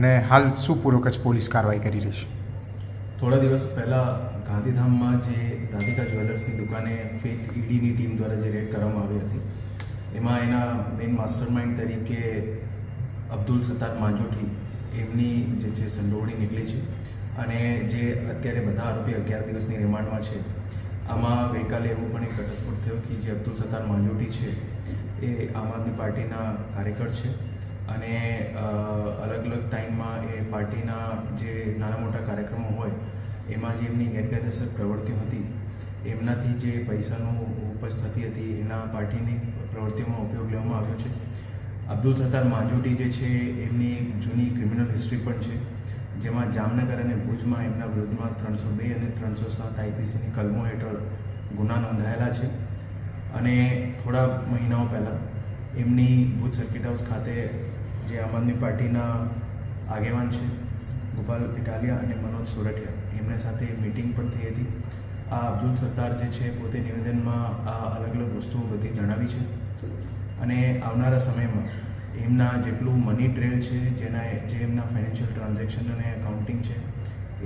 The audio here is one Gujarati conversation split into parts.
અને હાલ શું પૂરો કચ્છ પોલીસ કાર્યવાહી કરી રહી છે? થોડા દિવસ પહેલાં ગાંધીધામમાં જે રાધિકા જ્વેલર્સની દુકાને ફેક ઈડીની ટીમ દ્વારા જે રેડ કરવામાં આવી હતી એમાં એના મેઇન માસ્ટરમાઇન્ડ તરીકે અબ્દુલ સત્તાર માંજોઠી એમની જે છે સંડોવણી નીકળી છે અને જે અત્યારે બધા આરોપી 11 દિવસની રિમાન્ડમાં છે. આમાં ગઈકાલે એવું પણ એક ઘટસ્ફોટ થયો કે જે અબ્દુલ સત્તાર માંજોઠી છે એ આમ આદમી પાર્ટીના કાર્યકર છે અને અલગ અલગ ટાઈમમાં એ પાર્ટીના જે નાના મોટા કાર્યક્રમો હોય એમાં જે એમની ગેરકાયદેસર પ્રવૃત્તિઓ હતી એમનાથી જે પૈસાનું ઉપજ થતી હતી એના પાર્ટીની પ્રવૃત્તિઓમાં ઉપયોગ લેવામાં આવ્યો છે. અબ્દુલ સત્તાર માંજોઠી જે છે એમની જૂની ક્રિમિનલ હિસ્ટ્રી પણ છે, જેમાં જામનગર અને ભુજમાં એમના વિરુદ્ધમાં 302 અને 307 આઈપીસીની કલમો હેઠળ ગુના નોંધાયેલા છે. અને થોડા મહિનાઓ પહેલાં એમની ભુજ સર્કિટ હાઉસ ખાતે જે આમ આદમી પાર્ટીના આગેવાન છે ગોપાલ ઇટાલિયા અને મનોજ સોરઠિયા એમની સાથે મીટિંગ પણ થઈ હતી. આ અબ્દુલ સત્તાર જે છે પોતે નિવેદનમાં આ અલગ અલગ વસ્તુઓ બધી જણાવી છે અને આવનારા સમયમાં એમના જેટલું મની ટ્રેલ છે જે એમના ફાઇનાન્શિયલ ટ્રાન્ઝેક્શન અને એકાઉન્ટિંગ છે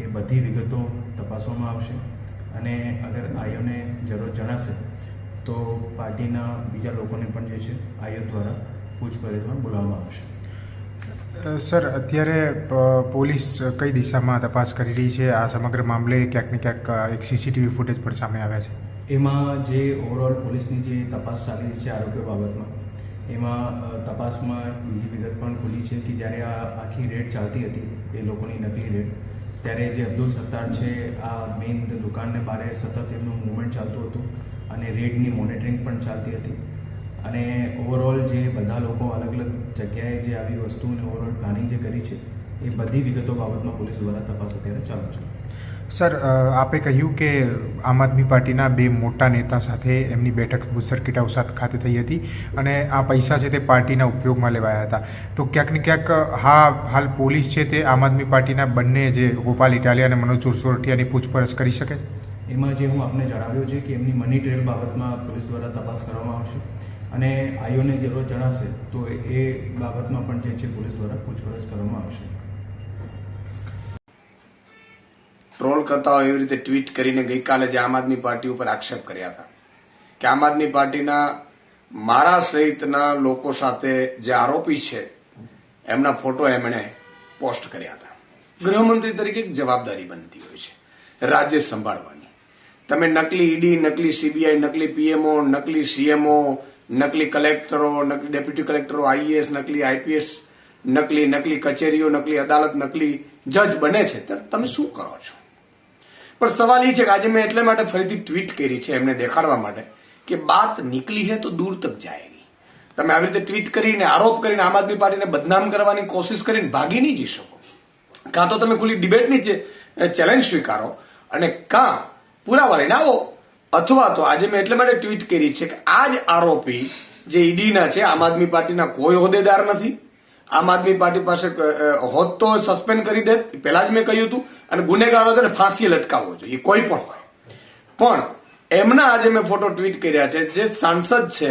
એ બધી વિગતો તપાસવામાં આવશે અને અગર આયોને જરૂર જણાશે તો પાર્ટીના બીજા લોકોને પણ જે છે આયો દ્વારા પૂછપરછમાં બોલાવવામાં આવશે. સર, અત્યારે પોલીસ કઈ દિશામાં તપાસ કરી રહી છે? આ સમગ્ર મામલે ક્યાંક ને ક્યાંક એક સીસીટીવી ફૂટેજ પણ સામે આવ્યા છે. એમાં જે ઓવરઓલ પોલીસની જે તપાસ ચાલી રહી છે આરોપીઓ બાબતમાં, એમાં તપાસમાં બીજી વિગત પણ ખુલી છે કે જ્યારે આ આખી રેડ ચાલતી હતી એ લોકોની નકલી રેડ, ત્યારે જે અબ્દુલ સત્તાર છે આ મેઇન દુકાનને બહાર સતત એમનું મૂવમેન્ટ ચાલતું હતું અને રેડની મોનિટરિંગ પણ ચાલતી હતી અને ઓવરઓલ જે બધા લોકો અલગ અલગ જગ્યાએ જે આવી વસ્તુઓને ઓવરઓલ પ્લાનિંગ જે કરી છે એ બધી વિગતો બાબતમાં પોલીસ દ્વારા તપાસ અત્યારે ચાલુ છે. સર, આપે કહ્યું કે આમ આદમી પાર્ટીના બે મોટા નેતા સાથે એમની બેઠક ભુજ સર્કિટ હાઉસ ખાતે થઈ હતી અને આ પૈસા છે તે પાર્ટીના ઉપયોગમાં લેવાયા હતા. તો ક્યાંક ને ક્યાંક હાલ પોલીસ છે તે આમ આદમી પાર્ટીના બંને જે ગોપાલ ઇટાલિયા અને મનોજ સોરઠિયાની પૂછપરછ કરી શકે? એમાં જે હું આપને જણાવ્યું છે કે એમની મની ટ્રેલ બાબતમાં પોલીસ દ્વારા તપાસ કરવામાં આવશે અને આયોને જરૂર જણાશે તો એ બાબતમાં પણ જે છે પોલીસ દ્વારા પૂછપરછ કરવામાં આવશે. ટ્રોલ કરતા હોય એવી રીતે ટ્વીટ કરીને ગઈકાલે જે આમ આદમી પાર્ટી ઉપર આક્ષેપ કર્યા હતા કે આમ આદમી પાર્ટીના મારા સહિતના લોકો સાથે જે આરોપી છે એમના ફોટો એમણે પોસ્ટ કર્યા હતા. ગૃહમંત્રી તરીકે એક જવાબદારી બનતી હોય છે રાજ્ય સંભાળવાની. તમે નકલી ઈડી, નકલી સીબીઆઈ, નકલી પીએમઓ, નકલી સીએમઓ, નકલી કલેક્ટરો, નકલી ડેપ્યુટી કલેક્ટરો, આઈએએસ, નકલી આઈપીએસ, નકલી કચેરીઓ, નકલી અદાલત, નકલી જજ બને છે ત્યારે તમે શું કરો છો? પણ સવાલ એ છે કે આજે મેં એટલે માટે ફરીથી ટ્વીટ કરી છે એમને દેખાડવા માટે કે બાત નીકળી હે તો દૂર તક જાયેગી. તમે આવી રીતે ટ્વીટ કરીને આરોપ કરીને આમ આદમી પાર્ટીને બદનામ કરવાની કોશિશ કરીને ભાગી નહીં જઈ શકો. કાં તો તમે ખુલ્લી ડિબેટની ચેલેન્જ સ્વીકારો અને કાં પુરાવા લઈને આવો, અથવા તો આજે મેં એટલે માટે ટ્વીટ કરી છે કે આ જ આરોપી જે ઈડીના છે આમ આદમી પાર્ટીના કોઈ હોદ્દેદાર નથી. આમ આદમી પાર્ટી પાસે હોત તો સસ્પેન્ડ કરી દે, પહેલા જ મેં કહ્યું હતું, અને ગુનેગારો છે ને ફાંસીએ લટકાવવો જોઈએ કોઈ પણ હોય. પણ એમના આજે મેં ફોટો ટ્વીટ કર્યા છે જે સાંસદ છે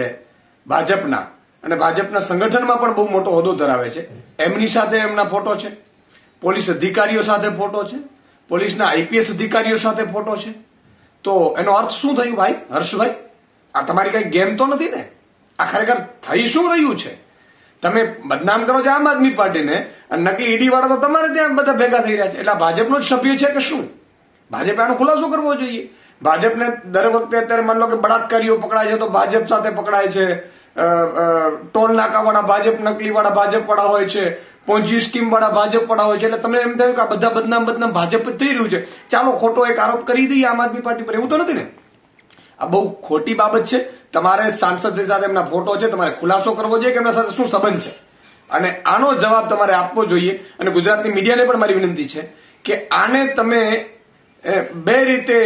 ભાજપના અને ભાજપના સંગઠનમાં પણ બહુ મોટો હોદ્દો ધરાવે છે, એમની સાથે એમના ફોટો છે, પોલીસ અધિકારીઓ સાથે ફોટો છે, પોલીસના આઈપીએસ અધિકારીઓ સાથે ફોટો છે. તો એનો અર્થ શું થયું ભાઈ હર્ષભાઈ? આ તમારી કઈ ગેમ તો નથી ને? આ ખરેખર થઈ શું રહ્યું છે? તમે બદનામ કરો છો આમ આદમી પાર્ટીને અને નકલી ઈડી વાળા તો તમારે ત્યાં બધા ભેગા થઈ રહ્યા છે. એટલે ભાજપનો જ સભ્ય છે કે શું? ભાજપે આનો ખુલાસો કરવો જોઈએ. ભાજપને દર વખતે અત્યારે માની લો કે બળાત્કારીઓ પકડાય છે તો ભાજપ સાથે પકડાય છે, ટોલ નાકા વાળા ભાજપ, નકલી વાળા ભાજપ વાળા હોય છે, પોંજી સ્કીમ વાળા ભાજપ વાળા હોય છે. એટલે તમને એમ થયું કે આ બધા બદનામ ભાજપ જ થઈ રહ્યું છે, ચાલો ખોટો એક આરોપ કરી દઈએ આમ આદમી પાર્ટી પર. એવું તો નથી ને? આ બહુ ખોટી બાબત છે. તમારે સાંસદ સાથે એમના ફોટો છે, તમારે ખુલાસો કરવો જોઈએ કે એમના સાથે શું સંબંધ છે અને આનો જવાબ તમારે આપવો જોઈએ. અને ગુજરાતની મીડિયાને પણ મારી વિનંતી છે કે આને તમે બે રીતે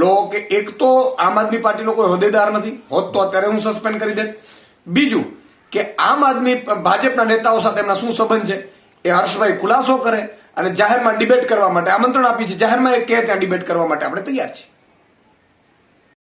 લો કે એક તો આમ આદમી પાર્ટીનો કોઈ હોદ્દેદાર નથી, હોત તો અત્યારે હું સસ્પેન્ડ કરી દે. બીજું કે આમ આદમી ભાજપના નેતાઓ સાથે એમના શું સંબંધ છે એ હર્ષભાઈ ખુલાસો કરે અને જાહેરમાં ડિબેટ કરવા માટે આમંત્રણ આપી છે. જાહેરમાં એ કહે ત્યાં ડિબેટ કરવા માટે આપણે તૈયાર છીએ.